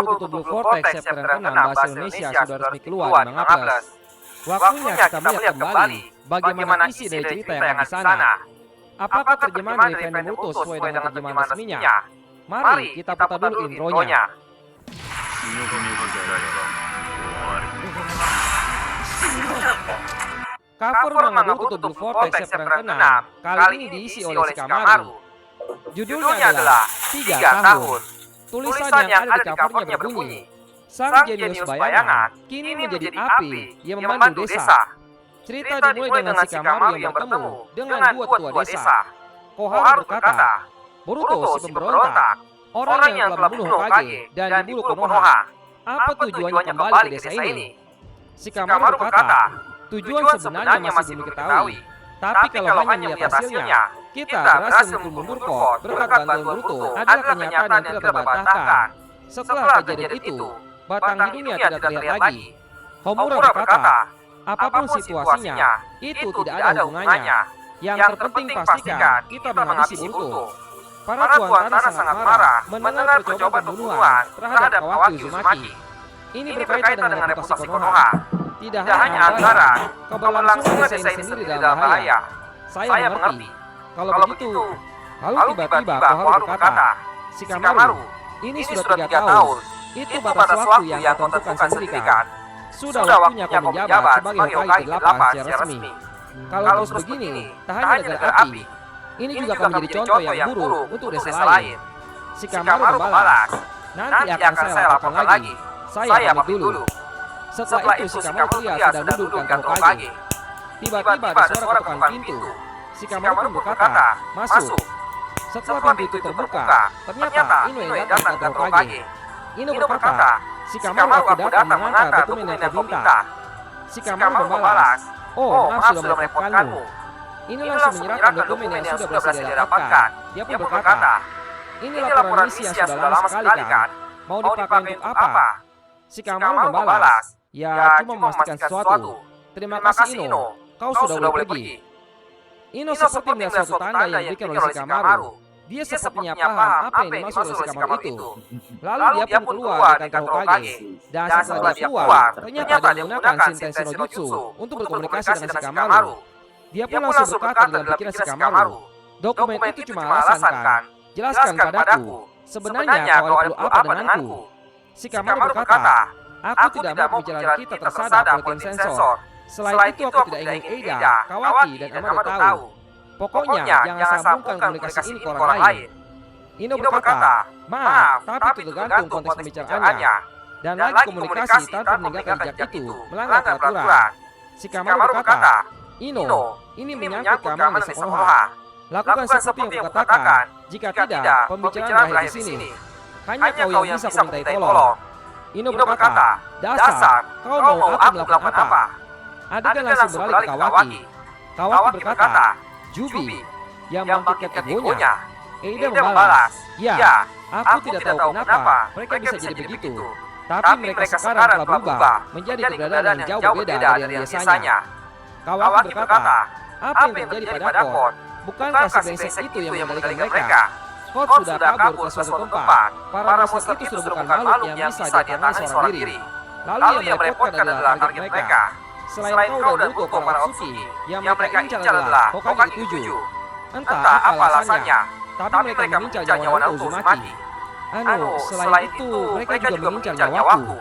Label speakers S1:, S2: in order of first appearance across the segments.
S1: Boruto Blue Vortex chapter yang ke-6 bahasa Indonesia sudah resmi keluar di Manga Plus. Waktunya kita melihat kembali bagaimana isi dari cerita yang ada di sana. Apakah terjemahan dari fandom Boruto sesuai dengan terjemahan resminya? Mari kita putar dulu intronya. Cover manga Boruto Blue Vortex chapter yang ke-6 kali ini diisi oleh Shikamaru. Judulnya adalah 3 tahun. Tulisan yang ada di covernya berbunyi, sang jenius bayangan kini menjadi api yang memandu desa. Cerita dimulai dengan Shikamaru yang bertemu dengan dua tua desa. Koharu berkata, Boruto si pemberontak, orang yang telah membunuh Hokage dan dibunuh Konoha. Apa tujuannya kembali ke desa ini? Shikamaru berkata, tujuan sebenarnya masih belum diketahui. Tapi kalau hanya melihat hasilnya, kita berhasil memukul mundur kok berkat bantuan Boruto adalah kenyataan yang tidak terbantahkan. Setelah kejadian itu, batang hidungnya tidak terlihat lagi. Homura berkata, apapun situasinya, itu tidak ada hubungannya. Yang terpenting pastikan kita menghabisi Boruto. Para tuan tanah sangat marah mendengar percobaan pembunuhan terhadap Kawaki Uzumaki. Ini berkaitan dengan reputasi Konoha. Tidak hanya anggaran, keberlangsungan desa ini sendiri dalam bahaya. Saya mengerti. Kalau begitu, lalu tiba-tiba Koharu berkata, Shikamaru, ini sudah 3 tahun. Itu batas waktu yang kau tentukan sendiri kan? Sudah waktunya kau menjabat sebagai Hokage ke-8 secara resmi. Kalau terus begini, tak hanya negara api, ini juga akan menjadi contoh yang buruk untuk desa lain. Shikamaru membalas, nanti akan saya laporkan lagi. Saya pamit dulu. Setelah itu Shikamaru lihat sedang duduk di kantor Hokage. Tiba-tiba ada suara ketukan pintu. Shikamaru pun berkata, masuk. Setelah pintu itu terbuka, ternyata Ino yang datang ke kantor Hokage. Ino berkata, Shikamaru aku datang mengantar dokumen yang kau minta. Shikamaru membalas, oh maaf sudah merepotkanmu. Ino langsung menyerahkan dokumen yang sudah berhasil didapatkan. Dia pun berkata, ini laporan misi yang sudah lama sekali kan? Mau dipakai untuk apa? Shikamaru membalas, ya cuma memastikan sesuatu. Terima kasih Ino, kau sudah boleh pergi. Ino seperti melihat suatu tanda yang diberikan oleh Shikamaru. Dia sepertinya paham apa yang dimaksud oleh Shikamaru itu. Lalu dia pun keluar dari kantor Hokage. Dan setelah dia keluar, ternyata dia menggunakan Shintenshi no Jutsu untuk berkomunikasi dengan Shikamaru. Dia pun langsung berkata dalam pikiran Shikamaru, dokumen itu cuma alasan kan? Jelaskan padaku, sebenarnya kau perlu apa denganku? Shikamaru berkata, aku tidak mau pembicaraan kita tersadap oleh tim sensor. Selain itu aku tidak ingin Eida, Kawaki, dan Amado tahu. Pokoknya jangan sambungkan komunikasi ini ke orang lain. Ino berkata, maaf, tapi itu tergantung konteks pembicaraannya. Dan lagi komunikasi tanpa meninggalkan jejak itu melanggar peraturan. Shikamaru berkata, Ino, ini menyangkut keamanan desa Konoha. Lakukan seperti yang kukatakan. Jika tidak, pembicaraan berakhir di sini. Hanya kau yang bisa kumintai tolong. Ino berkata, dasar, kau mau aku melakukan apa? Adegan langsung beralih ke Kawaki. Kawaki berkata, Jubi, yang membangkitkan egonya. Eida membalas, ya, aku tidak tahu kenapa mereka bisa jadi begitu. Tapi mereka sekarang telah berubah menjadi keberadaan yang jauh berbeda dari yang biasanya. Kawaki berkata, apa yang terjadi pada Kot? Bukankah si brengsek itu yang mengendalikan mereka? Kot sudah kabur ke suatu tempat. Para monster itu sudah bukan makhluk yang bisa diatangani seorang diri. Lalu yang merepotkan adalah target mereka. Selain kau dan Boruto para Otsuki, yang mereka incar adalah Hokage ke-7. Entah apa alasannya, tapi mereka mengincar nyawa Naruto Uzumaki. Selain itu, mereka juga mengincar nyawaku.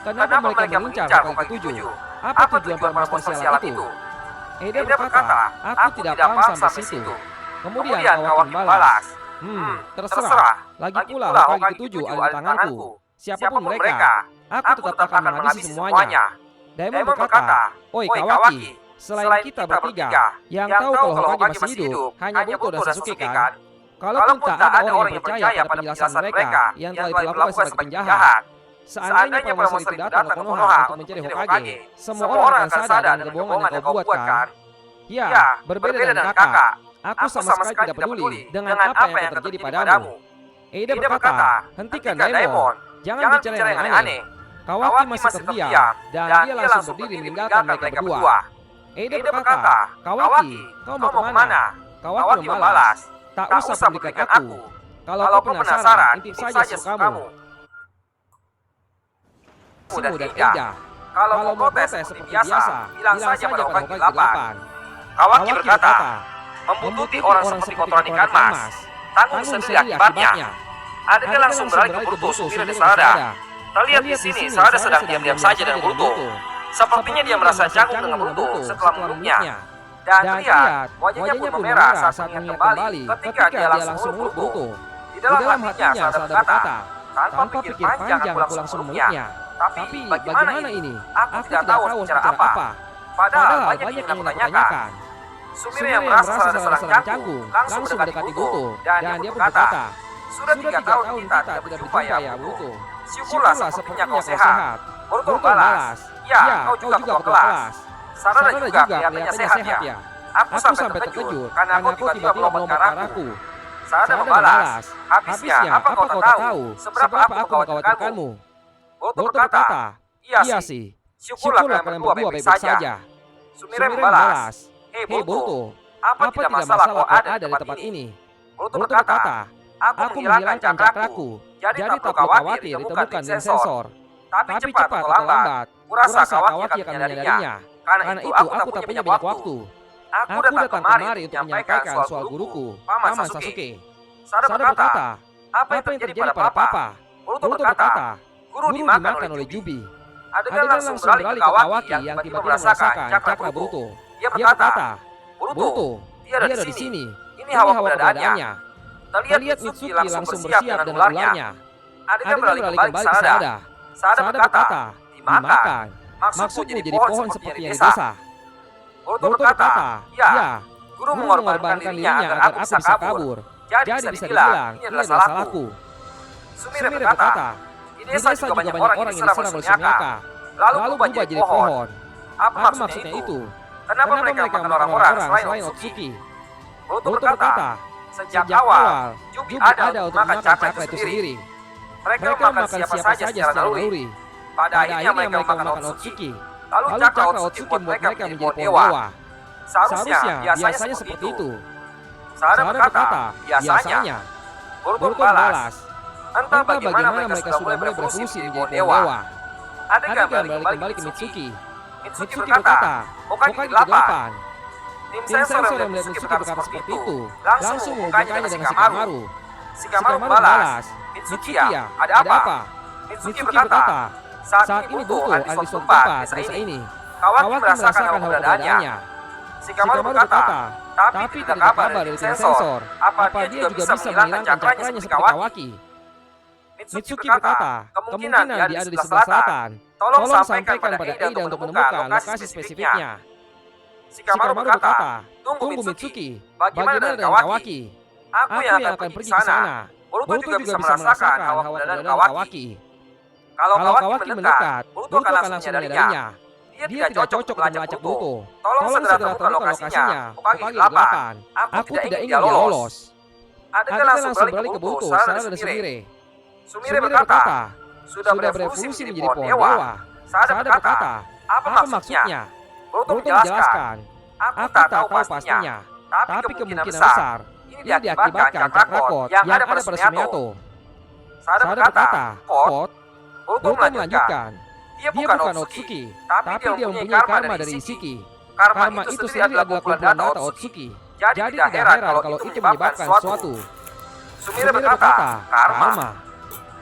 S1: Kenapa mereka mengincar Hokage ke-7? Apa tujuan para monster sialan itu? Eida berkata, aku tidak paham sampai situ. Kemudian Kawaki membalas, terserah. Lagi pula Hokage ke-7 ada di tanganku. Siapapun mereka, aku tetap akan menghabisi semuanya. Daimon berkata, oi Kawaki, selain kita bertiga, yang tahu kalau Hokage masih hidup, hanya Boruto dan Sasuke kan? Kalaupun tak ada orang yang percaya pada penjelasan mereka yang telah dilakukan sebagai penjahat, seandainya para monster itu datang ke Konoha untuk mencari Hokage, semua orang akan sadar dengan kebohongan yang kau buat kan? Ya, berbeda dengan kakak, aku sama sekali tidak peduli dengan apa yang terjadi padamu. Eida berkata, hentikan Daimon, jangan bicara yang aneh-aneh. Kawaki masih terdiam dan dia langsung berdiri meninggalkan mereka berdua. Eida berkata, Kawaki, kau mau kemana? Kawaki membalas, tak usah pedulikan aku. Kalau kau penasaran, intip saja suruh kamu. Maximu dan Eida. Kalau mau protes seperti biasa, bilang saja pada Hokage 8. Kawaki berkata, membuntuti orang seperti kotoran ikan mas, tanggung sendiri akibatnya. Adegan langsung beralih ke Boruto, Sumire dan Sarada. Terlihat di sini, Sarada sedang diam-diam saja dengan Boruto. Sepertinya dia merasa canggung dengan Boruto setelah meluknya. Dan terlihat, wajahnya pun memerah saat mengingat kembali ketika dia langsung meluk Boruto. Di dalam hatinya, Sarada berkata, tanpa pikir panjang aku langsung meluknya. Tapi bagaimana ini? Aku tidak tahu secara apa. Padahal banyak yang aku tanyakan. Sumire yang merasa sedang canggung langsung mendekati Boruto dan dia berkata, sudah 3 tahun kita tidak berjumpa ya Boruto. Syukurlah sepertinya kau sehat. Boruto balas, ya kau juga ketua kelas. Sarada juga kelihatannya sehat ya. Aku sampai terkejut karena kau tiba-tiba melompat ke arahku. Sarada membalas, habisnya apa kau tak tahu seberapa aku mengkhawatirkanmu? Boruto berkata, iya sih. Syukurlah kalian berdua baik-baik saja. Sumire membalas, hei Boruto, apa tidak masalah kau ada di tempat ini? Boruto berkata, aku menghilangkan cakraku, jadi tak perlu khawatir ditemukan di sensor. Tapi cepat atau lambat, kurasa Kawaki akan menyadarinya. Karena itu aku tak punya banyak waktu. Aku datang kemari untuk menyampaikan soal guruku, Paman Sasuke. Sarada berkata, apa yang terjadi pada Papa? Boruto berkata, guru dimakan oleh Jubi. Adegan langsung beralih ke Kawaki yang tiba-tiba merasakan cakra Boruto. Dia berkata, Boruto, dia ada di sini. Ini hawa keberadaannya. Terlihat Mitsuki langsung bersiap dengan ularnya. Adegan beralih kembali ke Sarada. Sarada berkata, dimakan. Maksudnya jadi pohon seperti yang di desa. Boruto berkata, ya, guru mengorbankan dirinya agar aku bisa kabur. Jadi bisa dibilang, ini adalah salahku. Sumire berkata, di desa juga banyak orang yang diserang oleh Sumiaka. Lalu berubah jadi pohon. Apa maksudnya itu? Kenapa mereka makan orang-orang selain Otsuki? Boruto berkata, sejak awal, Jubi ada untuk makan cakra itu sendiri. Mereka makan siapa saja secara naluri. Pada akhirnya mereka makan Otsuki. Lalu cakra Otsuki membuat mereka menjadi pohon dewa. Seharusnya biasanya seperti itu. Sarada berkata, biasanya. Boruto membalas, entah bagaimana mereka sudah mulai berevolusi menjadi pohon dewa. Adegan kembali ke Mitsuki. Mitsuki berkata, Hokage 8. Tim sensor yang melihat Mitsuki berkata seperti itu langsung menghubungkannya dengan Shikamaru. Shikamaru membalas, Mitsuki ya, ada apa? Mitsuki berkata, saat ini Boruto ada di suatu tempat desa ini. Kawaki merasakan hawa keberadaannya. Shikamaru berkata, tapi tidak kabar dari tim sensor. Apa dia juga bisa menghilangkan cakranya seperti Kawaki? Mitsuki berkata, kemungkinan dia ada di sebelah selatan. Tolong sampaikan pada Eida untuk menemukan lokasi spesifiknya. Shikamaru berkata, tunggu Mitsuki, bagaimana dengan Kawaki? Aku yang akan pergi ke sana. Boruto juga bisa merasakan hawa keberadaan Kawaki. Kalau Kawaki mendekat, Boruto akan langsung menyadarinya. Dia tidak cocok untuk melacak Boruto. Tolong segera temukan lokasinya, Hokage 8. Aku tidak ingin dia lolos. Adegan langsung beralih ke Boruto, Sarada dan Sumire. Sumire berkata, sudah berevolusi menjadi pohon dewa. Sarada berkata, apa maksudnya? Boruto menjelaskan, aku tak tahu pastinya, tapi kemungkinan besar ini diakibatkan cakra yang ada pada Sumiato. Sarada berkata, Kot? Boruto melanjutkan, dia bukan Otsuki, tapi dia mempunyai karma dari Ishiki. Karma itu sendiri adalah kumpulan data Otsuki. Jadi tidak heran kalau itu menyebabkan sesuatu. Sumire berkata, karma.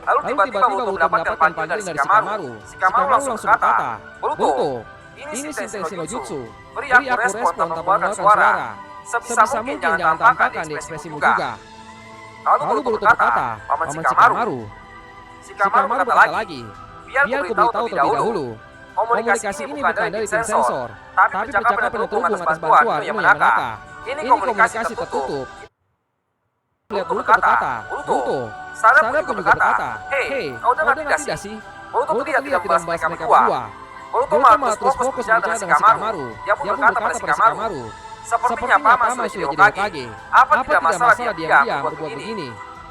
S1: Lalu tiba-tiba Boruto mendapatkan panggilan dari Shikamaru. Shikamaru langsung berkata, Boruto, ini Shinten no Jutsu. Beri aku respon tanpa mengeluarkan suara. Sebisa mungkin jangan tampakkan di ekspresimu juga. Lalu Boruto berkata, Paman Shikamaru. Shikamaru berkata lagi, biar ku beritahu terlebih dahulu. Komunikasi ini bukan dari tim sensor, tapi percakapan yang terhubung atas bantuan Yamanaka. Ini komunikasi tertutup. Lihat Boruto berkata, Boruto, Sarada pun juga berkata, hei, kau dengar tidak sih? Boruto tidak membahas mereka berdua. Boruto malah terus fokus bicara dengan Shikamaru. Dia pun berkata pada Shikamaru, sepertinya Paman sudah jadi Hokage. Apa tidak masalah dia berbuat begini?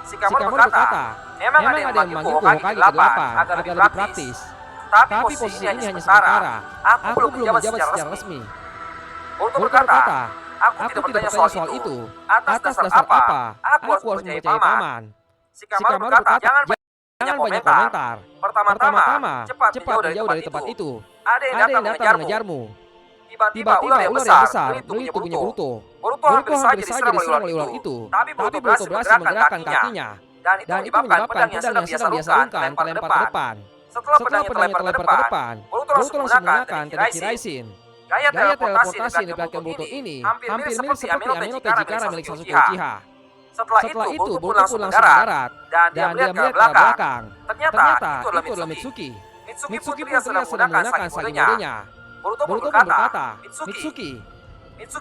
S1: Shikamaru berkata, memang ada yang memanggilku Hokage ke-8 agar lebih praktis. Tapi posisinya ini hanya sementara. Aku belum menjabat secara resmi. Boruto berkata, aku tidak bertanya soal itu. Atas dasar apa? Aku harus mempercayai Paman. Shikamaru berkata, jangan Jangan banyak komentar. Pertama-tama, cepat menjauh dari tempat itu. Ada yang datang mengejarmu. Tiba-tiba ular yang besar melilit tubuhnya Boruto. Boruto hampir saja diserang oleh ular itu. Tapi Boruto berhasil menggerakkan kakinya. Dan itu menyebabkan pedang yang sedang dia sarungkan terlempar ke depan. Setelah pedangnya terlempar ke depan, Boruto langsung menggunakan Tenki Raishin. Gaya teleportasi yang diperlihatkan Boruto ini hampir mirip seperti Amino Tejikara milik Sasuke Uchiha. Setelah itu, Boruto pun langsung mendarat dan dia melihat ke belakang. Ternyata itu adalah Mitsuki. Mitsuki pun sedang menggunakan Sakimodenya. Boruto pun berkata, Mitsuki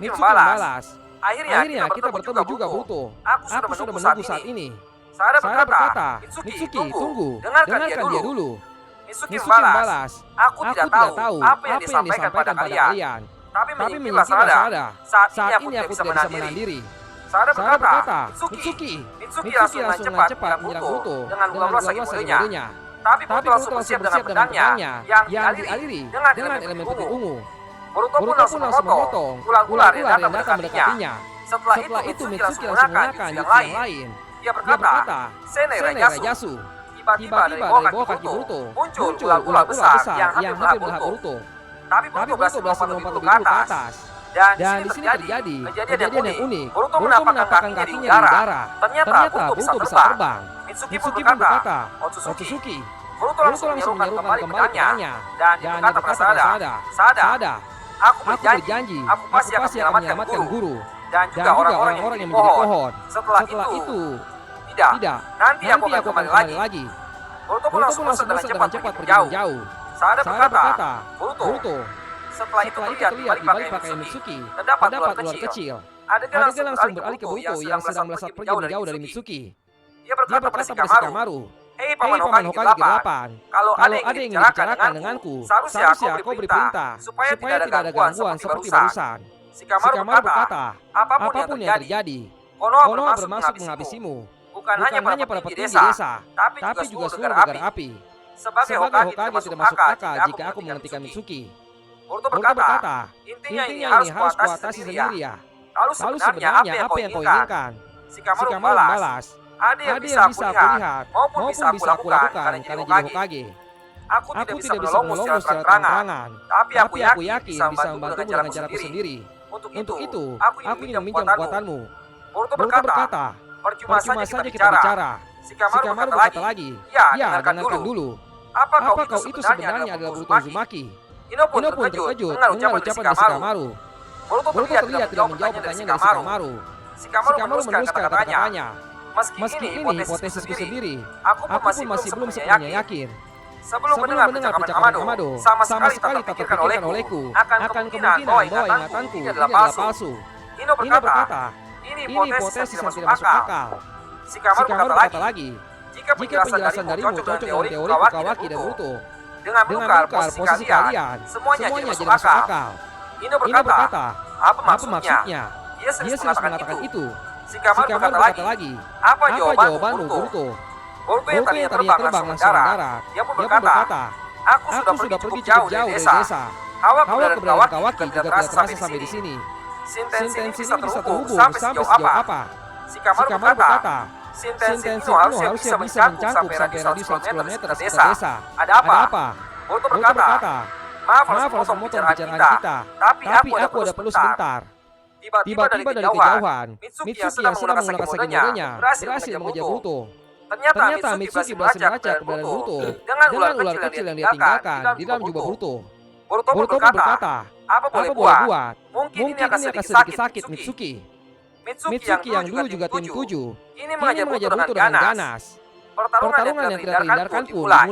S1: membalas. Akhirnya kita bertemu juga Boruto. Aku sudah menunggu saat ini. Sarada berkata, Mitsuki tunggu, dengarkan dia dulu. Mitsuki membalas, aku tidak tahu apa yang disampaikan pada kalian. Tapi menyingkirlah Sarada. Saat ini aku tidak bisa menahan diri. Sarada berkata, Mitsuki langsung dengan cepat menyerang Boruto dengan mengeluarkan Sakimodenya. Tapi Boruto langsung bersiap dengan pedangnya yang dialiri dengan elemen putih ungu. Boruto pun langsung memotong ular-ular yang datang mendekatinya. Setelah itu Mitsuki langsung menggunakan jutsu yang lain. Dia berkata, Senai Rajasu. Tiba-tiba dari bawah kaki Boruto muncul ular besar yang hampir melahap Boruto. Tapi Boruto berhasil melompat lebih dulu ke atas. Dan di sini terjadi kejadian yang unik. Boruto menapakkan kakinya di udara. Ternyata Boruto bisa terbang. Mitsuki pun berkata, Otsutsuki. Boruto langsung menyerukan kembali pedangnya. Dan dia berkata pada Sarada, aku berjanji, aku pasti akan menyelamatkan guru. Dan juga orang-orang yang menjadi pohon. Setelah itu, tidak. Nanti aku akan kembali lagi. Boruto pun langsung dengan cepat pergi menjauh. Sarada berkata, Boruto. Setelah itu terlihat di balik pakaian Mitsuki, terdapat ular kecil. Adegan langsung beralih ke Boruto yang sedang melesat pergi menjauh dari Mitsuki. Dia berkata pada Shikamaru, Hei Paman Hokage ke-8, kalau ada yang ingin bicarakan denganku, seharusnya kau beri perintah supaya tidak ada gangguan seperti barusan. Shikamaru berkata, apapun yang terjadi, Konoha bermaksud menghabisimu, bukan hanya pada petinggi desa, tapi juga seluruh negara api. Sebagai Hokage tidak masuk akal jika aku menghentikan Mitsuki. Boruto berkata, intinya ini harus kuatasi sendiri ya. Lalu sebenarnya apa yang kau inginkan? Shikamaru membalas, ada yang bisa aku lihat maupun bisa aku lakukan karena jadi Hokage. Aku tidak bisa menolongmu secara terang-terangan, tapi aku yakin bisa membantumu dengan caraku sendiri. Untuk itu, aku ingin meminjam kekuatanmu. Boruto berkata, percuma saja kita bicara. Shikamaru berkata lagi, ya, dengarkan dulu. Apa kau itu sebenarnya adalah Boruto Uzumaki? Ino pun terkejut dengan ucapan Shikamaru. Boruto terlihat tidak menjawab pertanyaan dari Shikamaru. Shikamaru meneruskan kata-katanya. Meski ini hipotesisku sendiri, aku pun masih belum sepenuhnya yakin. Sebelum mendengar percakapan Amado, sama sekali tak terpikirkan olehku akan kemungkinan bahwa ingatanku ini adalah palsu. Ino berkata, ini hipotesis yang tidak masuk akal. Shikamaru berkata lagi, jika penjelasan darimu cocok dengan teori Kawaki dan Boruto, dengan menukar posisi kalian, semuanya jadi masuk akal. Ino berkata, apa maksudnya? Dia serius mengatakan itu. Shikamaru berkata lagi, apa jawabanmu Boruto? Boruto yang tadinya terbang langsung mendarat. Dia pun berkata, aku sudah pergi cukup jauh dari desa. Hawa keberadaan Kawaki juga tidak terasa sampai di sini. Shintensi ini bisa terhubung sampai sejauh apa? Shikamaru berkata, Shintensi itu harusnya bisa mencangkup sampai radius 100 km ke desa. Ada apa? Boruto berkata, maaf harus memotong pembicaraan kita, tapi aku ada perlu sebentar. Tiba-tiba dari kejauhan, Mitsuki yang sedang menggunakan Sakimodenya berhasil mengejar Boruto. Ternyata Mitsuki berhasil melacak keberadaan Boruto dengan ular kecil yang dia tinggalkan di dalam jubah Boruto. Boruto pun berkata, apa boleh buat? Mungkin ini akan sedikit sakit Mitsuki. Mitsuki yang dulu juga tim 7, ini mengajar Boruto dengan ganas. Pertarungan yang tidak terhindarkan pun dimulai.